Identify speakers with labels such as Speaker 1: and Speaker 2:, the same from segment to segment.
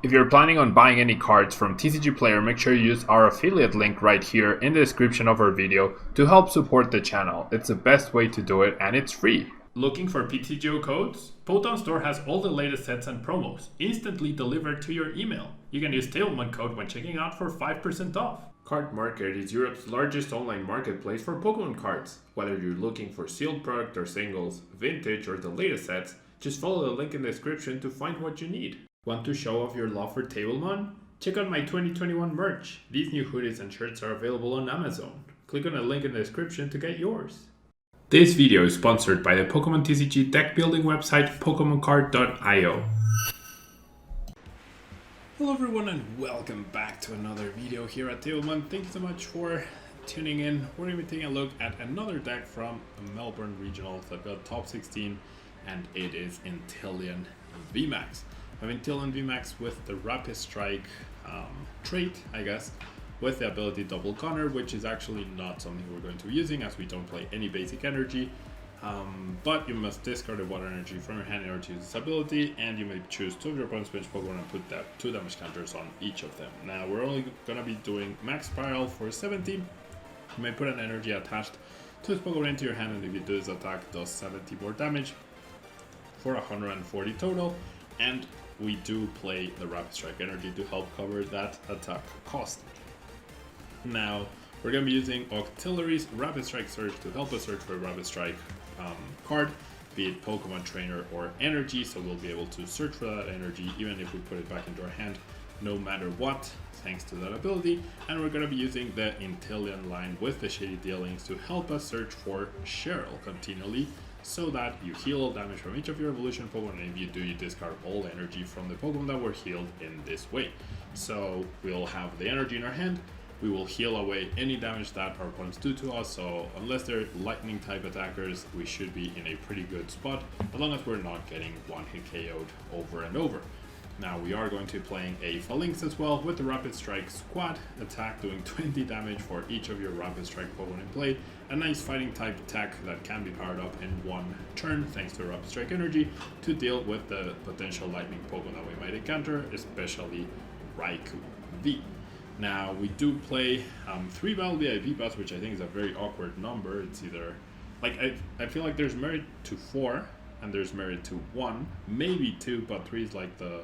Speaker 1: If you're planning on buying any cards from TCG Player, make sure you use our affiliate link right here in the description of our video to help support the channel. It's the best way to do it and it's free. Looking for PTGO codes? Poton Store has all the latest sets and promos instantly delivered to your email. You can use tablemon code when checking out for 5% off. Card Market is Europe's largest online marketplace for Pokemon cards. Whether you're looking for sealed product or singles, vintage or the latest sets, just follow the link in the description to find what you need. Want to show off your love for tablemon? Check out my 2021 merch. These new hoodies and shirts are available on Amazon. Click on the link in the description to get yours. This video is sponsored by the Pokemon TCG deck building website PokemonCard.io. Hello everyone and welcome back to another video here at tablemon. Thank you so much for tuning in. We're going to be taking a look at another deck from Melbourne Regionals. I've got top 16 and it is INTELEON VMAX. I have INTELEON VMAX with the Rapid Strike trait, I guess, with the ability Double Counter, which is actually not something we're going to be using as we don't play any basic energy. But you must discard a water energy from your hand in order to use this ability, and you may choose two of your opponent's bench Pokemon and put that 2 damage counters on each of them. Now we're only going to be doing Max Spiral for 70. You may put an energy attached to this Pokemon into your hand, and if you do this attack, it does 70 more damage for 140 total. And we do play the Rapid Strike energy to help cover that attack cost. Now, we're going to be using Octillery's Rapid Strike Surge to help us search for a Rapid Strike card, be it Pokemon Trainer or Energy, so we'll be able to search for that energy even if we put it back into our hand, no matter what, thanks to that ability. And we're going to be using the INTELEON line with the Shady Dealings to help us search for Cheryl continually, so that you heal all damage from each of your evolution Pokemon, and if you do, you discard all energy from the Pokemon that were healed in this way. So we'll have the energy in our hand, we will heal away any damage that our opponents do to us, so unless they're lightning type attackers, we should be in a pretty good spot, as long as we're not getting one-hit KO'd over and over. Now we are going to be playing a Phalanx as well with the Rapid Strike Squad attack, doing 20 damage for each of your Rapid Strike Pokemon in play. A nice fighting type attack that can be powered up in one turn thanks to Rapid Strike energy to deal with the potential lightning Pokemon that we might encounter, especially Raikou V. Now we do play 3 Battle VIP Bus, which I think is a very awkward number. It's either, like, I feel like there's merit to 4 and there's merit to 1, maybe 2, but 3 is like the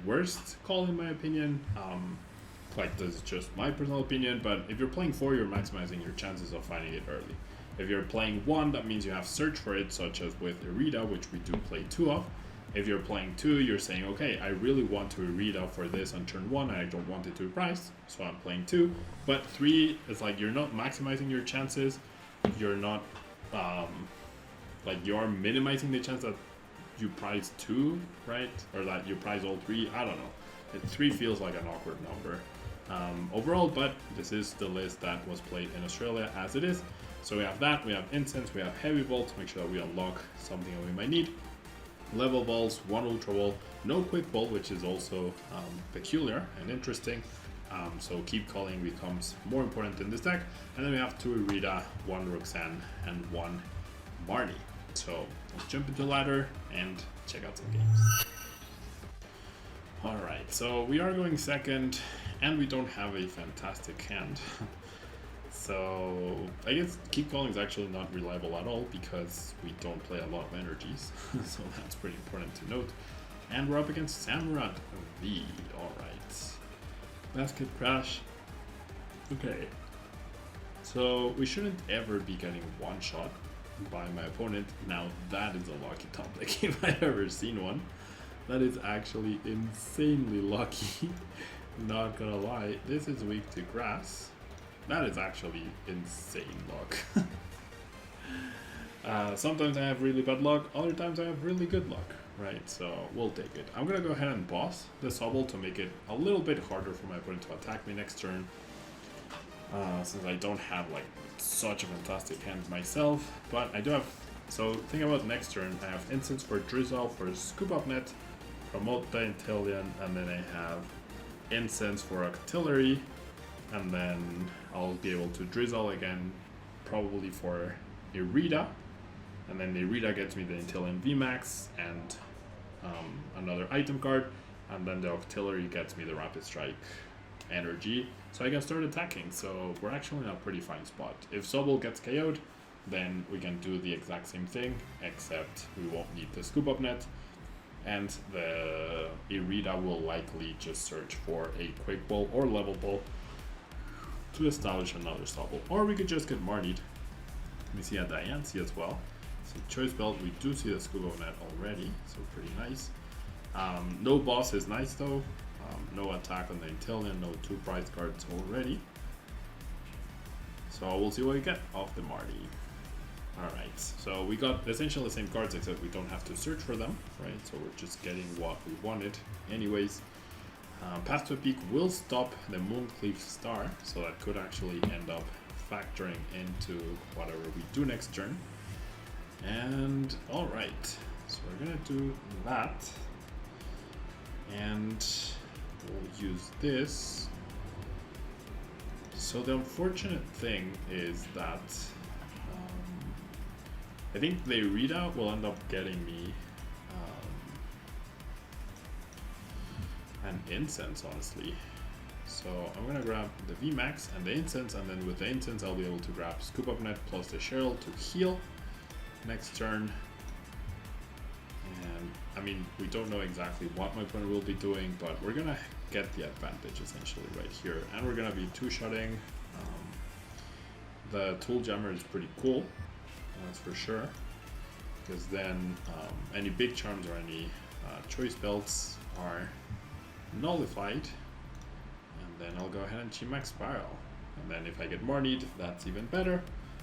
Speaker 1: worst call in my opinion. Like, this is just my personal opinion, but if you're playing 4, you're maximizing your chances of finding it early. If you're playing 1, that means you have search for it, such as with Irida, which we do play 2 of. If you're playing 2, you're saying, okay, I really want to Irida for this on turn 1 and I don't want it to price, so I'm playing 2. But 3 is like, you're not maximizing your chances, you're not like, you are minimizing the chance that you prize 2, right? Or that you prize all 3, I don't know. 3 feels like an awkward number overall, but this is the list that was played in Australia as it is. So we have that, we have Incense, we have Heavy Ball to make sure that we unlock something that we might need. Level balls, 1 Ultra Ball, no Quick Ball, which is also peculiar and interesting. So Keep Calling becomes more important in this deck. And then we have 2 Irida, 1 Roxanne, and 1 Marnie. So let's jump into the ladder and check out some games. Alright, so we are going second and we don't have a fantastic hand. So I guess Keep Calling is actually not reliable at all because we don't play a lot of energies. So that's pretty important to note. And we're up against Samurott V. Alright. Basket Crash. Okay. So we shouldn't ever be getting one shot by my opponent. Now that is a lucky top deck if I've ever seen one. That is actually insanely lucky. Not gonna lie, this is weak to grass. That is actually insane luck. Sometimes I have really bad luck, other times I have really good luck, right? So we'll take it. I'm gonna go ahead and boss the Sobble to make it a little bit harder for my opponent to attack me next turn. Since I don't have like such a fantastic hand myself, but I do have. So think about next turn. I have Instance for Drizzle for Scoop Up Net, Promote the INTELEON, and then I have Incense for Octillery, and then I'll be able to Drizzle again, probably for Irida, and then Irida gets me the INTELEON VMAX and another item card. and then the artillery gets me the rapid strike energy, so I can start attacking. So we're actually in a pretty fine spot. If Sobble gets KO'd, then we can do the exact same thing, except we won't need the scoop up net, and the Irida will likely just search for a quick ball or level ball to establish another Sobble. Or we could just get Marnied. We see a Diancie as well. So choice belt, we do see the scoop up net already, so pretty nice. No boss is nice though. No attack on the Inteleon, no 2 prize cards already. So we'll see what we get off the Marty. Alright, so we got essentially the same cards, except we don't have to search for them, right? So we're just getting what we wanted anyways. Path to a Peak will stop the Mooncleave Star, so that could actually end up factoring into whatever we do next turn. And alright, so we're gonna do that. And we'll use this. So the unfortunate thing is that I think the readout will end up getting me an incense, honestly. So I'm gonna grab the VMAX and the incense, and then with the incense I'll be able to grab Scoop Up Net plus the Cheryl to heal next turn. And I mean, we don't know exactly what my opponent will be doing, but we're gonna get the advantage essentially right here, and we're gonna be two-shotting. The Tool Jammer is pretty cool, that's for sure, because then any big charms or any choice belts are nullified, and then I'll go ahead and Chimax Spiral. And then if I get more need, that's even better,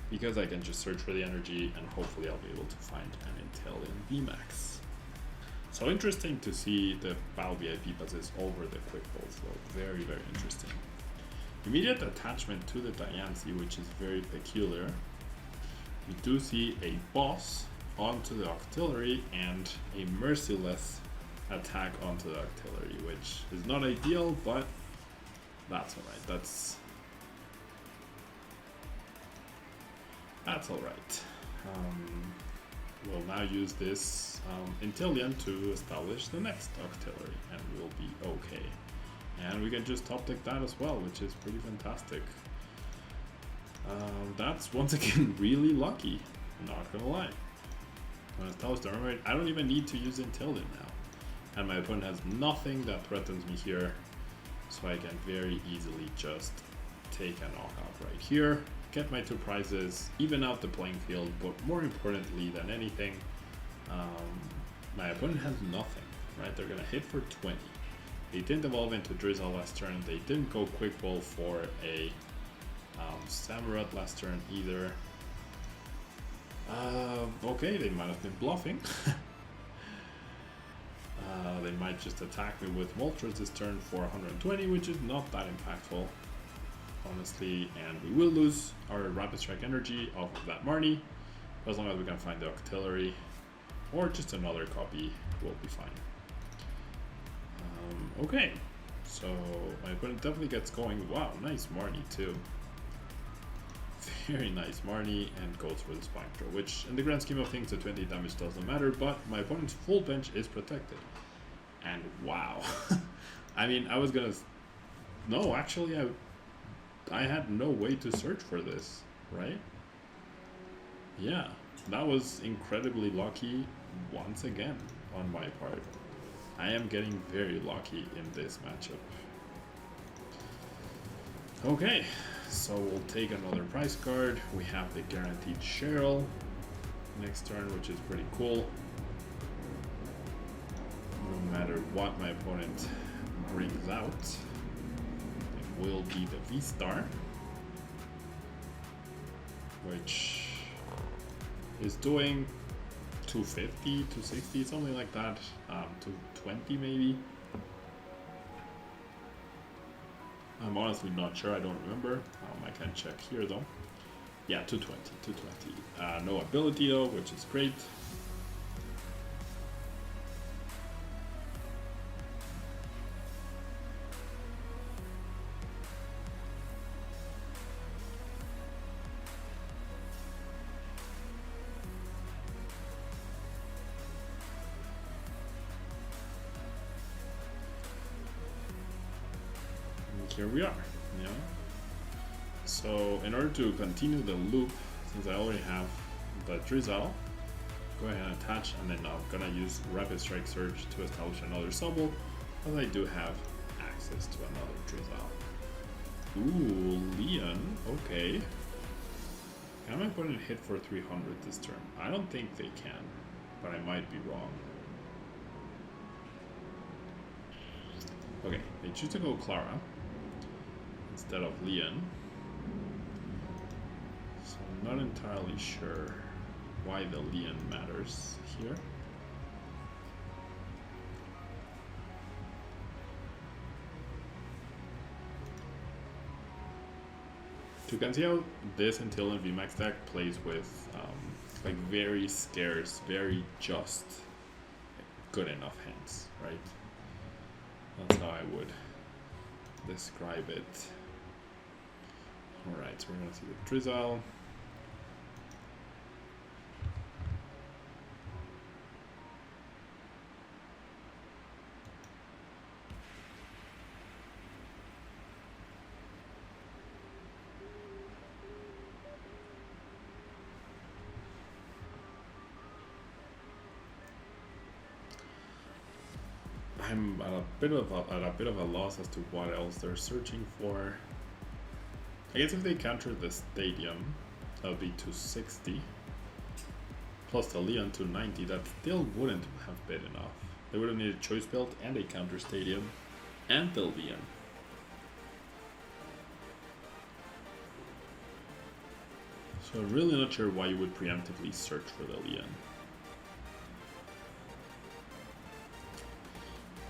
Speaker 1: because I can just search for the energy and hopefully I'll be able to find an INTELEON VMAX. So interesting to see the Battle VIP passes over the quick balls though, very, very interesting. Immediate attachment to the Diancie, which is very peculiar. We do see a boss onto the artillery and a merciless attack onto the artillery, which is not ideal, but that's alright. That's alright. We'll now use this Inteleon to establish the next artillery, and we'll be okay. And we can just top deck that as well, which is pretty fantastic. That's once again really lucky, not gonna lie. When I establish the armor, I don't even need to use Inteleon now. And my opponent has nothing that threatens me here, so I can very easily just take a knockout right here, get my 2 prizes, even out the playing field, but more importantly than anything, my opponent has nothing, right? They're gonna hit for 20. They didn't evolve into Drizzle last turn, they didn't go Quick Ball for a Samurott last turn either. Okay, they might have been bluffing. They might just attack me with Moltres this turn for 120, which is not that impactful, honestly, and we will lose our Rapid Strike energy off of that Marnie. As long as we can find the artillery or just another copy, we'll be fine. Okay, so my opponent definitely gets going. Wow, nice Marnie too. Very nice Marnie, and goes for the Spike Throw, which in the grand scheme of things the 20 damage doesn't matter, but my opponent's full bench is protected. And wow. I mean, I was gonna... No, actually I had no way to search for this, right? Yeah, that was incredibly lucky once again on my part. I am getting very lucky in this matchup. Okay, so we'll take another prize card. We have the guaranteed Cheryl next turn, which is pretty cool. No matter what my opponent brings out, it will be the V-Star, which is doing 250, 260, something like that, 220 maybe. I'm honestly not sure, I don't remember. I can check here though. Yeah, 220. No ability though, which is great. here we are, you know. So in order to continue the loop, since I already have the Drizzle, go ahead and attach, and then I'm gonna use Rapid Strike Surge to establish another Sobble, as I do have access to another Drizzle. Ooh, Leon, okay. Can my opponent hit for 300 this turn? I don't think they can, but I might be wrong. Okay, they choose to go Clara instead of Leon. So I'm not entirely sure why the Leon matters here. You can see how this INTELEON VMAX deck plays with like very scarce, very just good enough hands, right? That's how I would describe it. Alright, so we're gonna see the Drizzle. I'm at a bit of a loss as to what else they're searching for. I guess if they counter the Stadium, that would be 260. Plus the Leon 290, that still wouldn't have been enough. They would have needed Choice Belt and a counter Stadium and the Leon. So I'm really not sure why you would preemptively search for the Leon.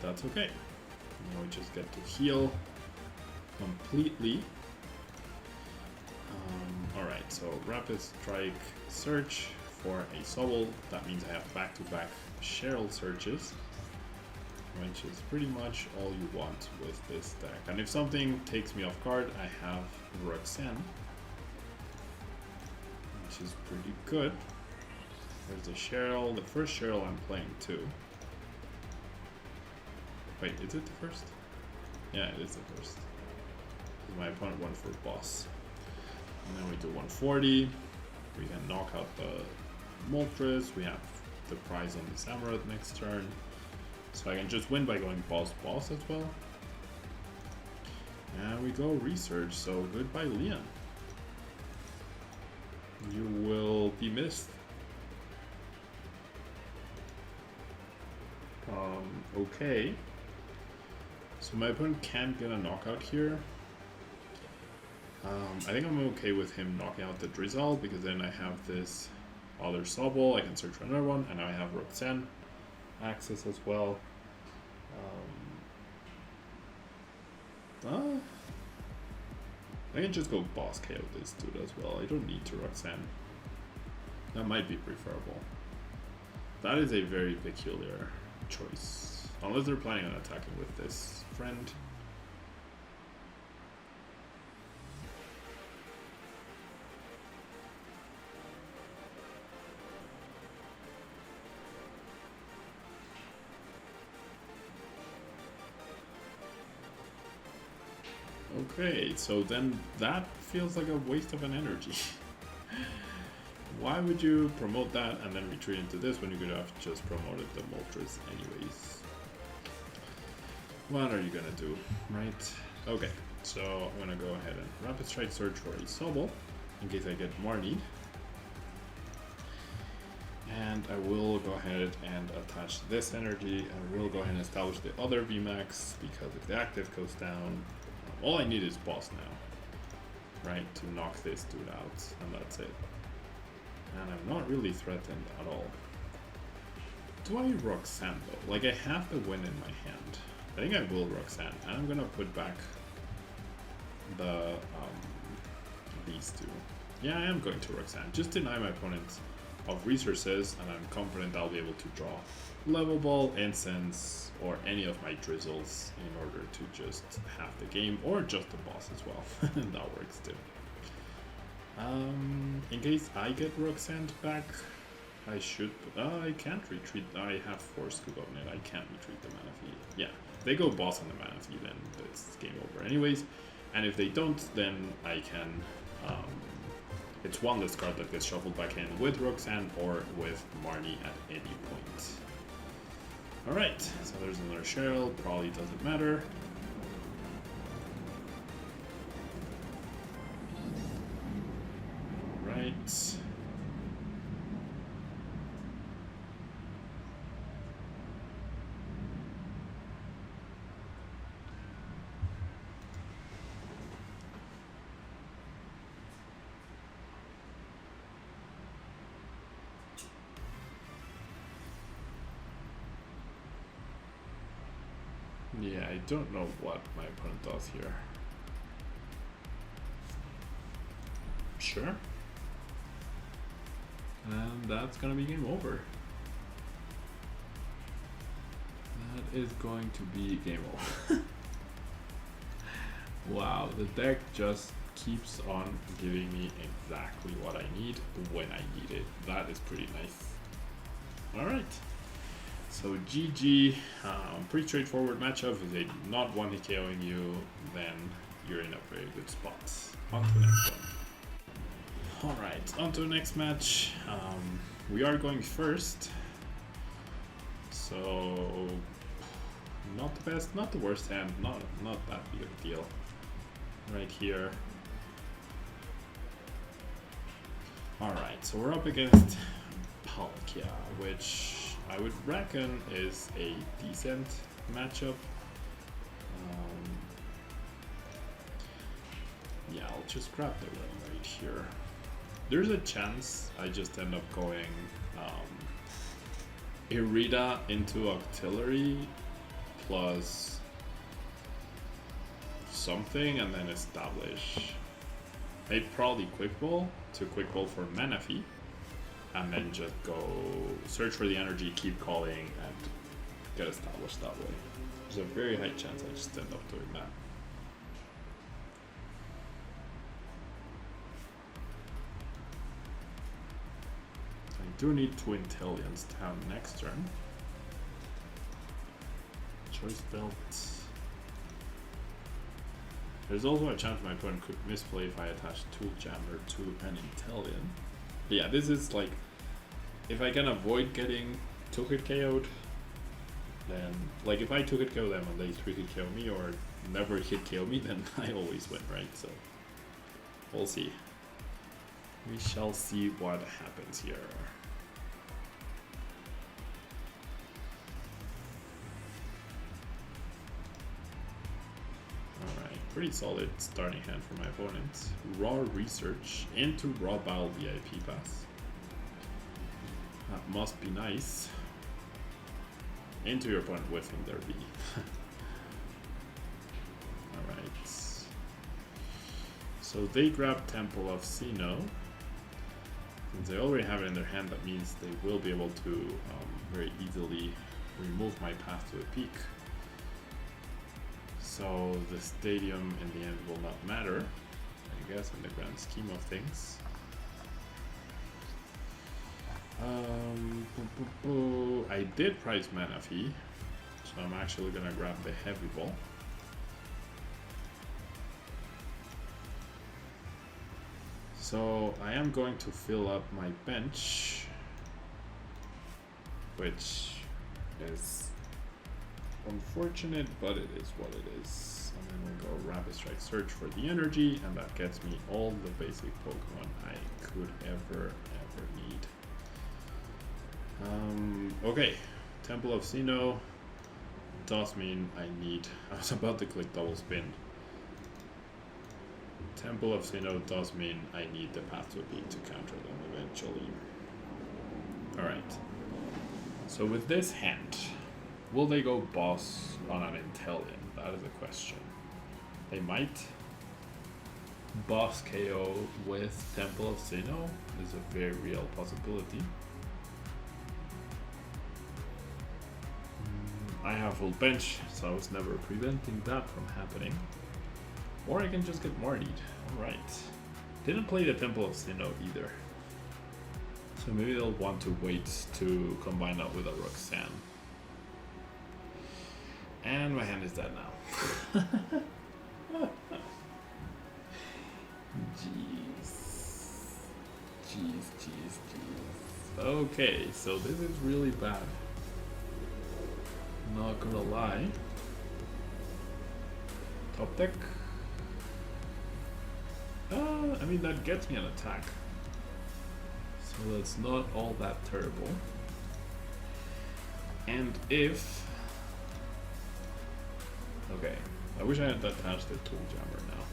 Speaker 1: That's okay. Now we just get to heal completely. Alright, so Rapid Strike Search for a Sobble. That means I have back-to-back Cheryl searches, which is pretty much all you want with this deck. And if something takes me off guard, I have Roxanne, which is pretty good. There's the Cheryl, the first Cheryl I'm playing too. Wait, is it the first? Yeah, it is the first. My opponent went for boss. And then we do 140. We can knock out the Moltres. We have the prize on the Samurott next turn. So I can just win by going boss as well. And we go research, so goodbye Leon. You will be missed. Okay. So my opponent can't get a knockout here. I think I'm okay with him knocking out the Drizzle, because then I have this other Sobble, I can search for another one, and now I have Roxanne access as well. I can just go boss KO this dude as well. I don't need to Roxanne. That might be preferable. That is a very peculiar choice. Unless they're planning on attacking with this friend. Okay, so then that feels like a waste of an energy. Why would you promote that and then retreat into this when you could have just promoted the Moltres anyways? What are you gonna do, right? Okay, so I'm gonna go ahead and Rapid Strike Search for a Sobble in case I get more need. And I will go ahead and attach this energy, and we'll go ahead and establish the other VMAX, because if the active goes down, all I need is boss now, right, to knock this dude out, and that's it. And I'm not really threatened at all. Do I Roxanne though? Like, I have the win in my hand. I think I will Roxanne, and I'm gonna put back the these two. Yeah, I am going to Roxanne. Just deny my opponent of resources, and I'm confident I'll be able to draw Level Ball, Incense, or any of my Drizzles in order to just have the game, or just the boss as well. That works too. In case I get Roxanne back, I should. I can't retreat. I have Force Scoop on it. I can't retreat the Manaphy. Yeah, if they go boss on the Manaphy, then it's game over anyways. And if they don't, then I can. It's one less card that gets shuffled back in with Roxanne or with Marnie at any point. Alright, so there's another Cheryl. Probably doesn't matter. Right. Yeah, I don't know what my opponent does here. Sure. And that's gonna be game over. That is going to be game over. Wow, the deck just keeps on giving me exactly what I need when I need it. That is pretty nice. Alright. So GG, pretty straightforward matchup. If they not one hit KOing you, then you're in a very good spot. On to the next one. Alright, on to the next match. We are going first. So not the best, not the worst hand, not that big of a deal. Right here. Alright, so we're up against Palkia, which I would reckon is a decent matchup. Yeah, I'll just grab the one right here. There's a chance I just end up going Irida into Octillery plus something and then establish. I'd probably Quick Ball to Quick Ball for Manaphy. And then just go search for the energy, keep calling, and get established that way. There's a very high chance I just end up doing that. I do need to INTELEON's Town next turn. Choice Belt. There's also a chance my opponent could misplay if I attach Tool Jammer to an INTELEON. Yeah, this is like, if I can avoid getting 2-hit KO'd, then, like if I 2-hit KO them and they 3-hit KO me or never hit KO me, then I always win, right? So, we'll see. We shall see what happens here. Pretty solid starting hand for my opponent. Raw Research into Raw Battle VIP pass. That must be nice. Into your opponent whiffing their B. Alright. So they grab Temple of Sinnoh. Since they already have it in their hand, that means they will be able to very easily remove my path to a peak. So the stadium in the end will not matter, I guess, in the grand scheme of things. I did price Manaphy, so I'm actually gonna grab the heavy ball. So I am going to fill up my bench, which is unfortunate, but it is what it is. And then we'll go Rapid Strike Search for the energy, and that gets me all the basic Pokemon I could ever need. Okay, Temple of Sinnoh does mean I need. I was about to click double spin. Temple of Sinnoh does mean I need the path to a peak to counter them eventually. Alright. So with this hand, will they go boss on an INTELEON? That is a question. They might. Boss KO with Temple of Sinnoh is a very real possibility. I have full bench, so I was never preventing that from happening. Or I can just get Marnied. Alright. Didn't play the Temple of Sinnoh either. So maybe they'll want to wait to combine up with a Roxanne. And my hand is dead now. Jeez. Okay, so this is really bad. Not gonna lie. Top deck. I mean, that gets me an attack. So that's not all that terrible. And if... Okay, I wish I had attached the tool jammer now.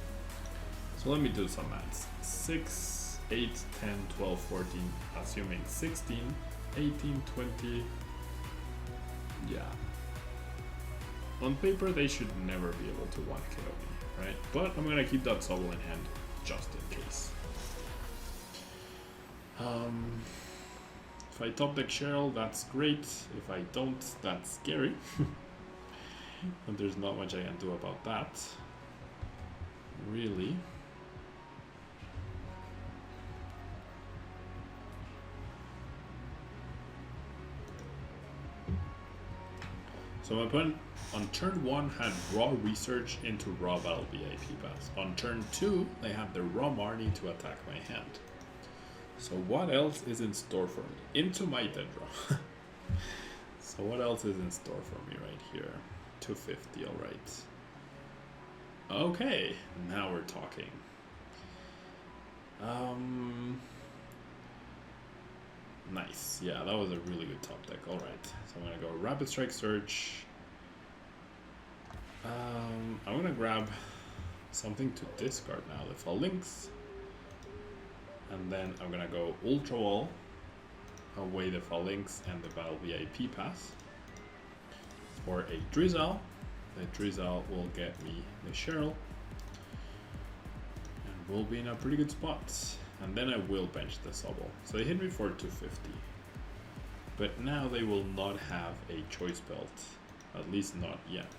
Speaker 1: So let me do some maths. 6, 8, 10, 12, 14, assuming 16, 18, 20. Yeah. On paper, they should never be able to 1KO me, right? But I'm gonna keep that Sobble in hand just in case. If I top deck Cheryl, that's great. If I don't, that's scary. And there's not much I can do about that. Really. So my opponent on turn 1 had raw research into raw battle VIP pass. On turn 2, they had the raw Marnie to attack my hand. So what else is in store for me? Into my dead draw. So what else is in store for me right here? 250, alright. Okay, now we're talking. Nice, yeah, that was a really good top deck. Alright, so I'm gonna go Rapid Strike Surge. I'm gonna grab something to discard now, the Phalanx. And then I'm gonna go Ultra Wall, away the Phalanx and the Battle VIP pass. For a Drizzle. The Drizzle will get me the Cheryl. And we'll be in a pretty good spot. And then I will bench the Sobble. So they hit me for 250. But now they will not have a choice belt. At least not yet.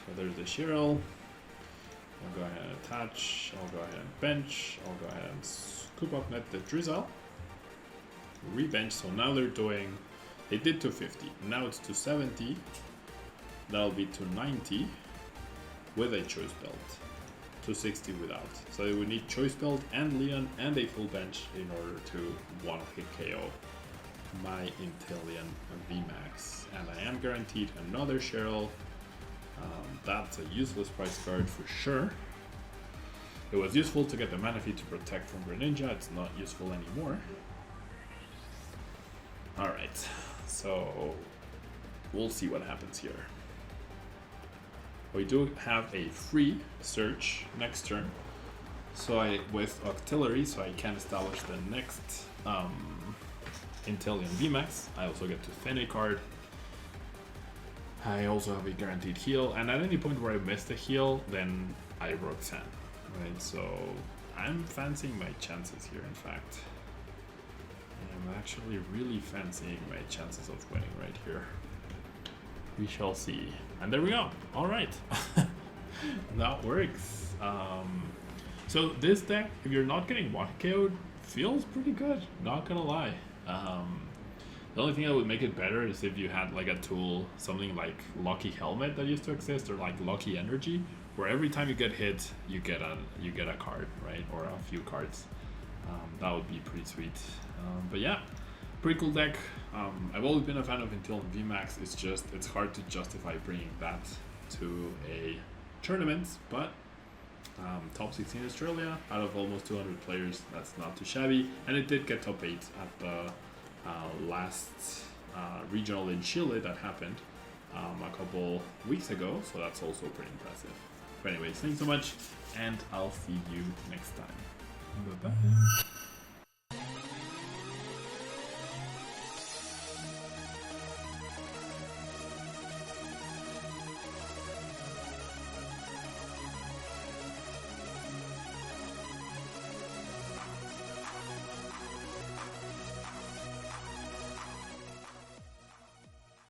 Speaker 1: So there's the Cheryl. I'll go ahead and attach. I'll go ahead and bench. I'll go ahead and scoop up net the Drizzle. Rebench. So now they're doing... They did 250. Now it's 270. That'll be 290 with a choice belt. 260 without. So they would need choice belt and Leon and a full bench in order to one-hit KO my INTELEON VMAX. And I am guaranteed another Cheryl. That's a useless price card for sure. It was useful to get the Manaphy to protect from Greninja. It's not useful anymore. Alright, so we'll see what happens here. We do have a free search next turn. So with Octillery, so I can establish the next INTELEON VMAX. I also get to thin a card. I also have a guaranteed heal, and at any point where I miss the heal, then I Roxanne, right? So I'm fancying my chances here, in fact. I'm actually really fancying my chances of winning right here. We shall see. And there we go. All right. That works. So this deck, if you're not getting 1KO'd, feels pretty good. Not gonna lie. The only thing that would make it better is if you had like a tool, something like Lucky Helmet that used to exist, or like Lucky Energy, where every time you get hit, you get a card, right, or a few cards. That would be pretty sweet. But yeah, pretty cool deck. I've always been a fan of INTELEON VMAX. It's just it's hard to justify bringing that to a tournament, but top 16 Australia out of almost 200 players, that's not too shabby. And it did get top 8 at the last regional in Chile that happened a couple weeks ago, so that's also pretty impressive. But anyways, thanks so much, and I'll see you next time. Bye bye.